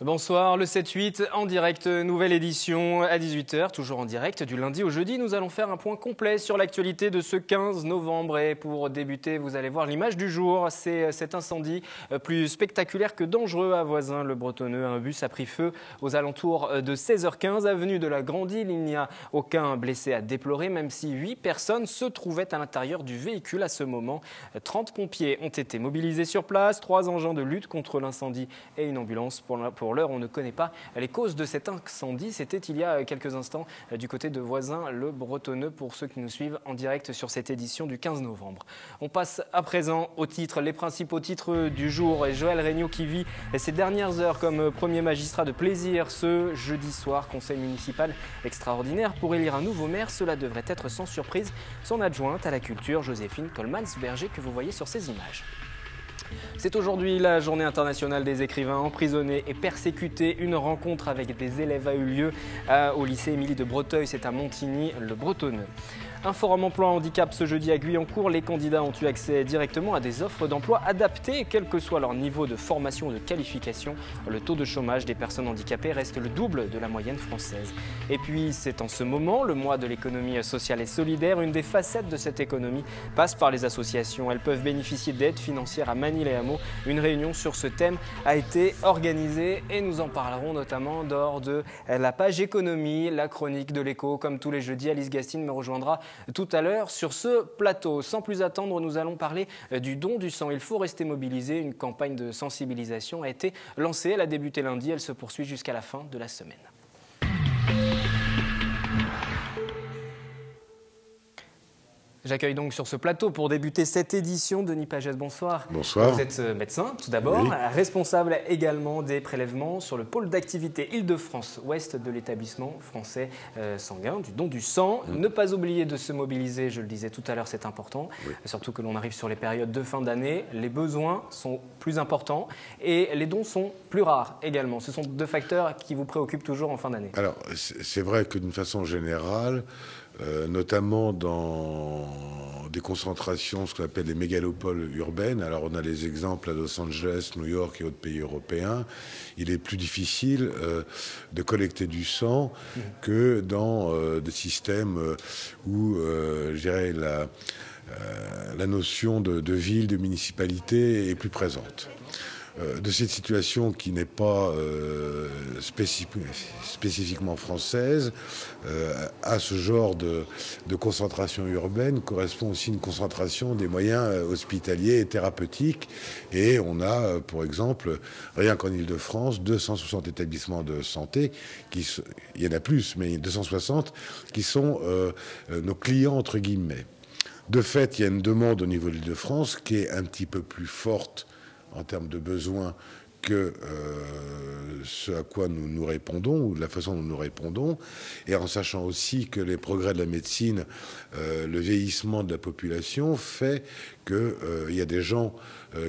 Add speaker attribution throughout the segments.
Speaker 1: Bonsoir, le 7-8 en direct, nouvelle édition à 18 h, toujours en direct du lundi au jeudi. Nous allons faire un point complet sur l'actualité de ce 15 novembre. Et pour débuter, vous allez voir l'image du jour. C'est cet incendie plus spectaculaire que dangereux à Voisins-le-Bretonneux. Un bus a pris feu aux alentours de 16h15, avenue de la Grande Île. Il n'y a aucun blessé à déplorer, même si 8 personnes se trouvaient à l'intérieur du véhicule à ce moment. 30 pompiers ont été mobilisés sur place, 3 engins de lutte contre l'incendie et une ambulance. Pour l'heure, on ne connaît pas les causes de cet incendie. C'était il y a quelques instants du côté de Voisins-le-Bretonneux pour ceux qui nous suivent en direct sur cette édition du 15 novembre. On passe à présent aux titres, les principaux titres du jour. Et Joël Regnault qui vit ses dernières heures comme premier magistrat de plaisir ce jeudi soir. Conseil municipal extraordinaire pour élire un nouveau maire. Cela devrait être sans surprise son adjointe à la culture, Joséphine Coleman-Berger, que vous voyez sur ces images. C'est aujourd'hui la journée internationale des écrivains emprisonnés et persécutés. Une rencontre avec des élèves a eu lieu au lycée Émilie de Breteuil, c'est à Montigny-le-Bretonneux. Un forum emploi handicap ce jeudi à Guyancourt. Les candidats ont eu accès directement à des offres d'emploi adaptées, quel que soit leur niveau de formation ou de qualification. Le taux de chômage des personnes handicapées reste le double de la moyenne française. Et puis c'est en ce moment le mois de l'économie sociale et solidaire. Une des facettes de cette économie passe par les associations. Elles peuvent bénéficier d'aides financières à Manille-les-Hameaux. Une réunion sur ce thème a été organisée et nous en parlerons notamment lors de la page économie, la chronique de l'écho. Comme tous les jeudis, Alice Gastine me rejoindra tout à l'heure sur ce plateau. Sans plus attendre, nous allons parler du don du sang. Il faut rester mobilisé. Une campagne de sensibilisation a été lancée. Elle a débuté lundi. Elle se poursuit jusqu'à la fin de la semaine. J'accueille donc sur ce plateau pour débuter cette édition Denis Pagès, bonsoir.
Speaker 2: Bonsoir.
Speaker 1: Vous êtes médecin tout d'abord, oui. Responsable également des prélèvements sur le pôle d'activité Île-de-France Ouest de l'établissement français sanguin, du don du sang. Ne pas oublier de se mobiliser, je le disais tout à l'heure, c'est important. Oui. Surtout que l'on arrive sur les périodes de fin d'année, les besoins sont plus importants et les dons sont plus rares également. Ce sont deux facteurs qui vous préoccupent toujours en fin d'année.
Speaker 2: Alors, c'est vrai que d'une façon générale, notamment dans des concentrations, ce qu'on appelle les mégalopoles urbaines. Alors on a les exemples à Los Angeles, New York et autres pays européens. Il est plus difficile de collecter du sang que dans des systèmes où, je dirais, la notion de ville, de municipalité est plus présente. De cette situation qui n'est pas spécifiquement française, à ce genre de concentration urbaine correspond aussi une concentration des moyens hospitaliers et thérapeutiques. Et on a, pour exemple, rien qu'en Île-de-France, 260 établissements de santé, il y en a plus, mais 260, qui sont nos clients, entre guillemets. De fait, il y a une demande au niveau de l'Île-de-France qui est un petit peu plus forte en termes de besoins que ce à quoi nous répondons, ou de la façon dont nous répondons, et en sachant aussi que les progrès de la médecine, le vieillissement de la population fait qu'il y a des gens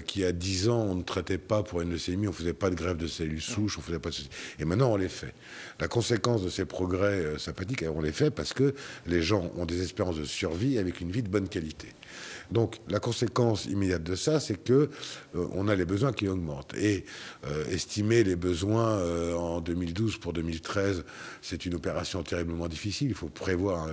Speaker 2: qui, à 10 ans, on ne traitait pas pour une leucémie, on ne faisait pas de greffe de cellules souches, on faisait pas de ceci. Et maintenant, on les fait. La conséquence de ces progrès sympathiques, on les fait parce que les gens ont des espérances de survie avec une vie de bonne qualité. Donc la conséquence immédiate de ça, c'est que on a les besoins qui augmentent. Et estimer les besoins en 2012 pour 2013, c'est une opération terriblement difficile. Il faut prévoir,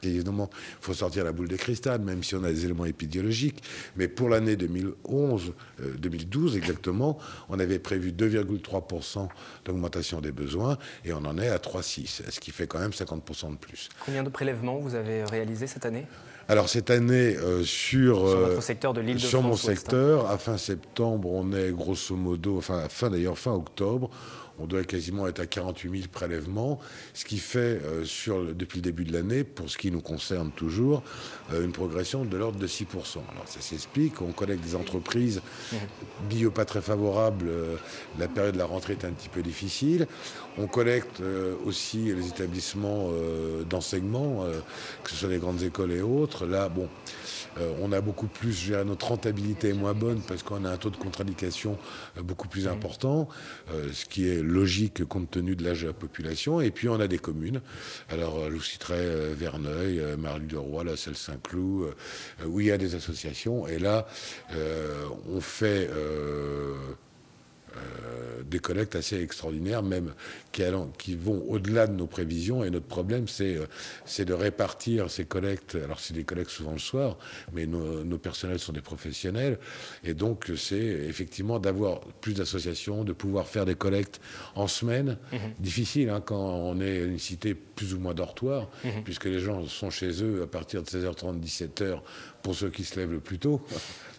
Speaker 2: évidemment, il faut sortir la boule de cristal, même si on a des éléments épidémiologiques. Mais pour l'année 2012 exactement, on avait prévu 2,3% d'augmentation des besoins et on en est à 3,6%, ce qui fait quand même 50% de plus.
Speaker 1: Combien de prélèvements vous avez réalisé cette année ?
Speaker 2: Alors cette année, sur
Speaker 1: votre secteur de l'Île-de-France,
Speaker 2: sur mon secteur, à fin septembre, on est grosso modo, fin octobre, on doit quasiment être à 48 000 prélèvements, ce qui fait, depuis le début de l'année, pour ce qui nous concerne toujours, une progression de l'ordre de 6%. Alors ça s'explique, on collecte des entreprises, bio pas très favorables, la période de la rentrée est un petit peu difficile. On collecte aussi les établissements d'enseignement, que ce soit les grandes écoles et autres. Là, bon, on a beaucoup plus, je dirais, notre rentabilité est moins bonne parce qu'on a un taux de contre-indication beaucoup plus important, ce qui est logique compte tenu de l'âge de la population. Et puis on a des communes. Alors je vous citerai Verneuil, Marly-le-Roi, La Celle-Saint-Cloud, où il y a des associations. Et là, on fait des collectes assez extraordinaires, même qui vont au-delà de nos prévisions. Et notre problème, c'est de répartir ces collectes. Alors, c'est des collectes souvent le soir, mais nos personnels sont des professionnels. Et donc, c'est effectivement d'avoir plus d'associations, de pouvoir faire des collectes en semaine. Difficile, hein, quand on est une cité plus ou moins dortoir, puisque les gens sont chez eux à partir de 16h30, 17h, pour ceux qui se lèvent le plus tôt.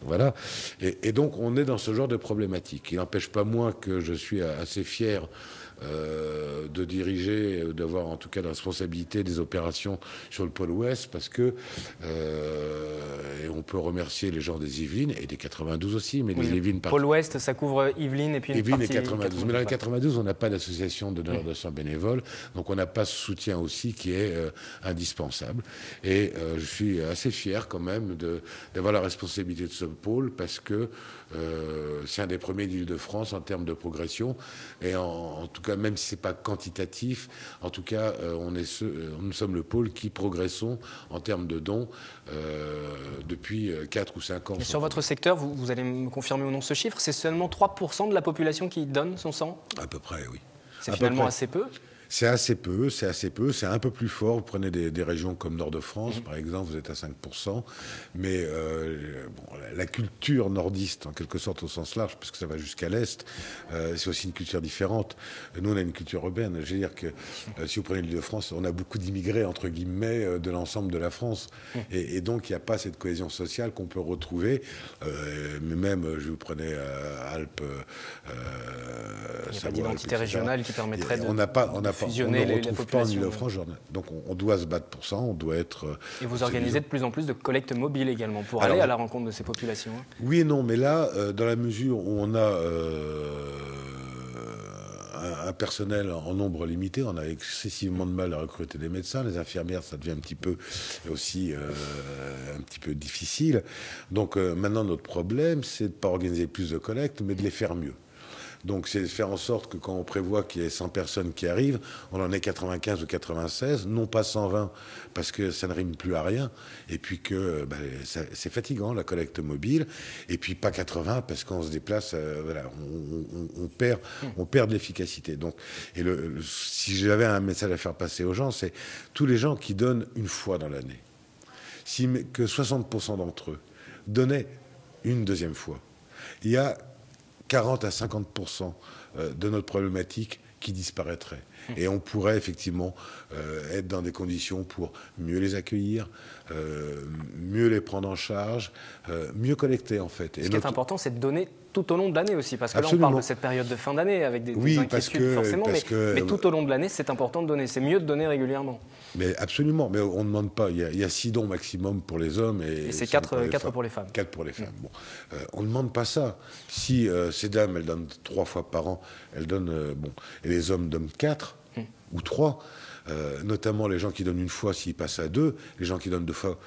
Speaker 2: Voilà. Et donc, on est dans ce genre de problématique. Il n'empêche pas moins que je suis assez fier de diriger, d'avoir en tout cas la responsabilité des opérations sur le pôle Ouest, parce que et on peut remercier les gens des Yvelines et des 92 aussi, mais
Speaker 1: oui,
Speaker 2: les Yvelines
Speaker 1: pôle Ouest, ça couvre Yvelines et puis une
Speaker 2: Yvelines
Speaker 1: partie
Speaker 2: et 92. Mais dans les 92, on n'a pas d'association de donneurs de sang bénévoles, donc on n'a pas ce soutien aussi qui est indispensable. Et je suis assez fier quand même d'avoir la responsabilité de ce pôle, parce que c'est un des premiers d'Île-de-France en termes de progression. Et en tout cas, même si c'est pas quantitatif, en tout cas, nous sommes le pôle qui progressons en termes de dons depuis 4 ou 5 ans.
Speaker 1: Et sur votre secteur, vous allez me confirmer ou non ce chiffre, c'est seulement 3% de la population qui donne son sang?
Speaker 2: À peu près, oui.
Speaker 1: C'est finalement assez peu?
Speaker 2: C'est assez peu, c'est un peu plus fort. Vous prenez des régions comme Nord-de-France, par exemple, vous êtes à 5%. Mais la culture nordiste, en quelque sorte au sens large, puisque ça va jusqu'à l'Est, c'est aussi une culture différente. Nous, on a une culture urbaine. Je veux dire que si vous prenez l'Île-de-France, on a beaucoup d'immigrés, entre guillemets, de l'ensemble de la France. Et donc, il n'y a pas cette cohésion sociale qu'on peut retrouver. Mais même, je vous prenais Alpes,
Speaker 1: il n'y a pas d'identité régionale qui permettrait fusionner
Speaker 2: on ne retrouve
Speaker 1: la
Speaker 2: pas en
Speaker 1: population.
Speaker 2: Île-de-France. Donc on doit se battre pour ça, on doit être...
Speaker 1: Et vous organisez de plus en plus de collectes mobiles également pour aller à la rencontre de ces populations?
Speaker 2: Oui et non, mais là, dans la mesure où on a un personnel en nombre limité, on a excessivement de mal à recruter des médecins, les infirmières, ça devient un petit peu aussi un petit peu difficile. Donc maintenant, notre problème, c'est de ne pas organiser plus de collectes, mais de les faire mieux. Donc c'est de faire en sorte que quand on prévoit qu'il y ait 100 personnes qui arrivent, on en ait 95 ou 96, non pas 120, parce que ça ne rime plus à rien, et puis que c'est fatigant, la collecte mobile, et puis pas 80, parce qu'on se déplace, voilà, on perd de l'efficacité. Donc, si j'avais un message à faire passer aux gens, c'est tous les gens qui donnent une fois dans l'année, que 60% d'entre eux donnaient une deuxième fois, il y a 40 à 50% de notre problématique qui disparaîtrait. Et on pourrait effectivement être dans des conditions pour mieux les accueillir, mieux les prendre en charge, mieux collecter en fait.
Speaker 1: Ce qui est important, c'est de donner tout au long de l'année aussi, parce que
Speaker 2: Absolument.
Speaker 1: là on parle de cette période de fin d'année avec des inquiétudes forcément, mais tout au long de l'année c'est important de donner, c'est mieux de donner régulièrement.
Speaker 2: Mais absolument, mais on ne demande pas, il y a 6 dons maximum pour les hommes et
Speaker 1: c'est 4 pour les femmes.
Speaker 2: 4 pour les femmes. Bon, on ne demande pas ça. Si ces dames, elles donnent 3 fois par an, elles donnent, et les hommes donnent 4 ou 3, notamment les gens qui donnent une fois s'ils passent à 2, les gens qui donnent 2 fois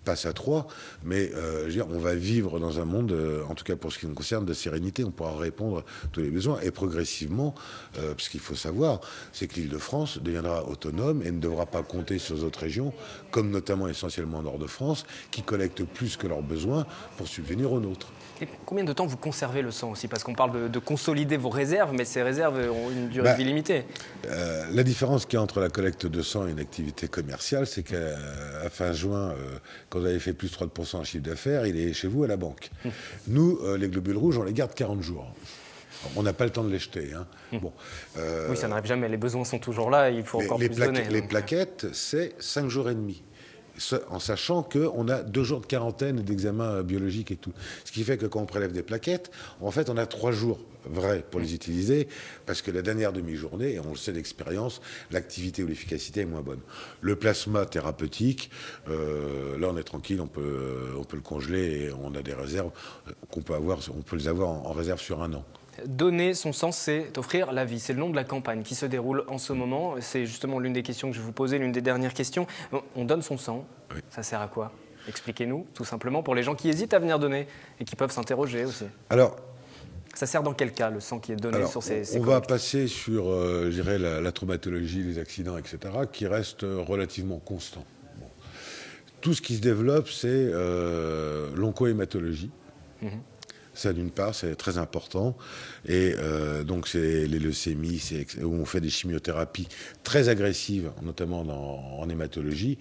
Speaker 2: passent à 3, mais je veux dire, on va vivre dans un monde, en tout cas pour ce qui nous concerne, de sérénité, on pourra répondre à tous les besoins, et progressivement, parce qu'il faut savoir, c'est que l'Île-de-France deviendra autonome et ne devra pas compter sur les autres régions, comme notamment essentiellement Nord-de-France, qui collectent plus que leurs besoins pour subvenir aux nôtres.
Speaker 1: Et combien de temps vous conservez le sang aussi? Parce qu'on parle de consolider vos réserves, mais ces réserves ont une durée de vie limitée.
Speaker 2: La différence qu'il y a entre la collecte de sang et une activité commerciale, c'est qu'à fin juin, quand vous avez fait plus de 30% en chiffre d'affaires, il est chez vous à la banque. Nous, les globules rouges, on les garde 40 jours. On n'a pas le temps de les jeter. Hein.
Speaker 1: Bon, oui, ça n'arrive jamais. Les besoins sont toujours là, il faut encore plus donner.
Speaker 2: Les plaquettes, c'est 5 jours et demi. En sachant qu'on a 2 jours de quarantaine et d'examen biologique et tout. Ce qui fait que quand on prélève des plaquettes, en fait, on a 3 jours vrais pour les utiliser, parce que la dernière demi-journée, et on le sait d'expérience, l'activité ou l'efficacité est moins bonne. Le plasma thérapeutique, là on est tranquille, on peut le congeler et on a des réserves on peut les avoir en réserve sur 1 an.
Speaker 1: Donner son sang, c'est offrir la vie. C'est le nom de la campagne qui se déroule en ce moment. C'est justement l'une des questions que je vais vous poser, l'une des dernières questions. On donne son sang, oui. Ça sert à quoi? Expliquez-nous, tout simplement, pour les gens qui hésitent à venir donner et qui peuvent s'interroger aussi.
Speaker 2: Alors,
Speaker 1: ça sert dans quel cas, le sang qui est donné sur ces
Speaker 2: on va passer sur, je dirais, la traumatologie, les accidents, etc., qui restent relativement constants. Bon. Tout ce qui se développe, c'est l'oncohématologie. Ça, d'une part, c'est très important. Et donc, c'est les leucémies, où on fait des chimiothérapies très agressives, notamment en hématologie,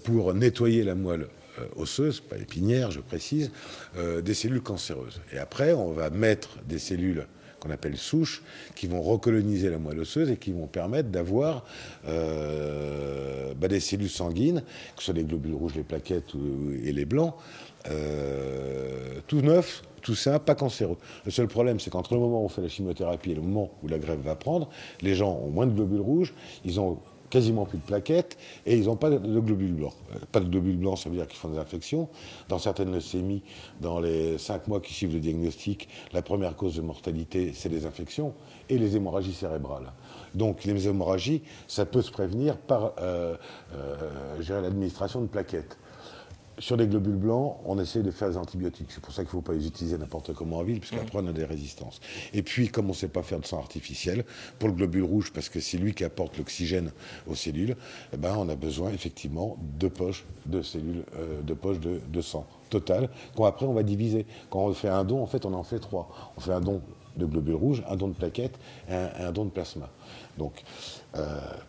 Speaker 2: pour nettoyer la moelle osseuse, pas épinière, je précise, des cellules cancéreuses. Et après, on va mettre des cellules qu'on appelle souches, qui vont recoloniser la moelle osseuse et qui vont permettre d'avoir des cellules sanguines, que ce soit les globules rouges, les plaquettes et les blancs, tout neuf, tout ça, pas cancéreux. Le seul problème, c'est qu'entre le moment où on fait la chimiothérapie et le moment où la greffe va prendre, les gens ont moins de globules rouges, ils ont quasiment plus de plaquettes et ils n'ont pas de globules blancs. Pas de globules blancs, ça veut dire qu'ils font des infections. Dans certaines leucémies, dans les 5 mois qui suivent le diagnostic, la première cause de mortalité, c'est les infections et les hémorragies cérébrales. Donc les hémorragies, ça peut se prévenir par l'administration de plaquettes. Sur les globules blancs, on essaie de faire des antibiotiques. C'est pour ça qu'il ne faut pas les utiliser n'importe comment en ville, parce qu'après on a des résistances. Et puis, comme on ne sait pas faire de sang artificiel, pour le globule rouge, parce que c'est lui qui apporte l'oxygène aux cellules, on a besoin effectivement de poches de cellules, de sang total, qu'après on va diviser. Quand on fait un don, en fait, on en fait 3. On fait un don de globules rouges, un don de plaquettes et un don de plasma. Donc,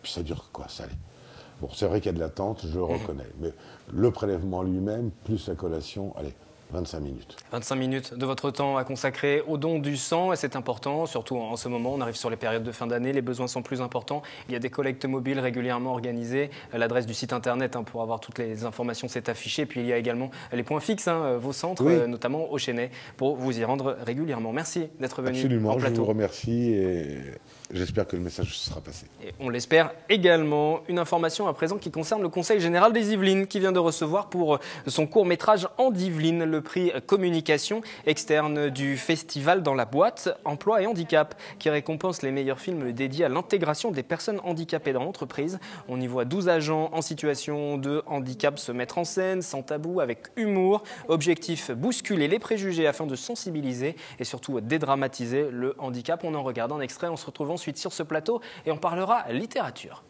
Speaker 2: puis ça dure quoi, ça allait. Bon, c'est vrai qu'il y a de l'attente, je le reconnais. Mais le prélèvement lui-même, plus la collation, allez, 25 minutes.
Speaker 1: 25 minutes de votre temps à consacrer au don du sang, et c'est important, surtout en ce moment, on arrive sur les périodes de fin d'année, les besoins sont plus importants. Il y a des collectes mobiles régulièrement organisées. L'adresse du site internet pour avoir toutes les informations, c'est affiché. Puis il y a également les points fixes, vos centres, notamment au Chesnay, pour vous y rendre régulièrement. Merci d'être venu en plateau.
Speaker 2: Je vous remercie et j'espère que le message sera passé.
Speaker 1: Et on l'espère également. Une information à présent qui concerne le Conseil général des Yvelines, qui vient de recevoir pour son court-métrage Andivline le prix communication externe du festival Dans la boîte, emploi et handicap, qui récompense les meilleurs films dédiés à l'intégration des personnes handicapées dans l'entreprise. On y voit 12 agents en situation de handicap se mettre en scène, sans tabou, avec humour. Objectif, bousculer les préjugés afin de sensibiliser et surtout dédramatiser le handicap. On en regarde un extrait, on se retrouve ensuite sur ce plateau et on parlera littérature.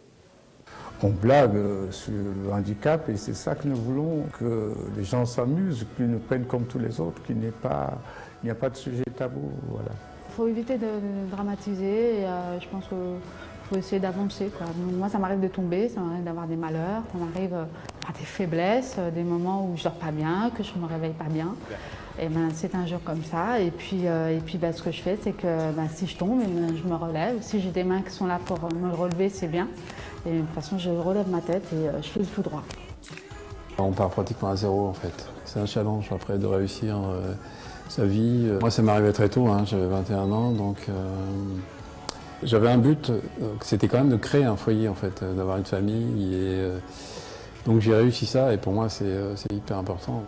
Speaker 3: On blague sur le handicap et c'est ça que nous voulons, que les gens s'amusent, qu'ils nous prennent comme tous les autres, qu'il n'y a pas de sujet tabou. Voilà.
Speaker 4: Il faut éviter de dramatiser et je pense qu'il faut essayer d'avancer. Moi, ça m'arrive de tomber, ça m'arrive d'avoir des malheurs, ça m'arrive d'avoir des faiblesses, des moments où je dors pas bien, que je me réveille pas bien. Et c'est un jour comme ça. Et puis ce que je fais, c'est que si je tombe, je me relève. Si j'ai des mains qui sont là pour me relever, c'est bien. Et de toute façon, je relève ma tête et je fais tout droit.
Speaker 5: On part pratiquement à zéro en fait. C'est un challenge après de réussir sa vie. Moi, ça m'est arrivé très tôt, j'avais 21 ans, donc j'avais un but, c'était quand même de créer un foyer en fait, d'avoir une famille. Et, donc j'ai réussi ça et pour moi, c'est hyper important.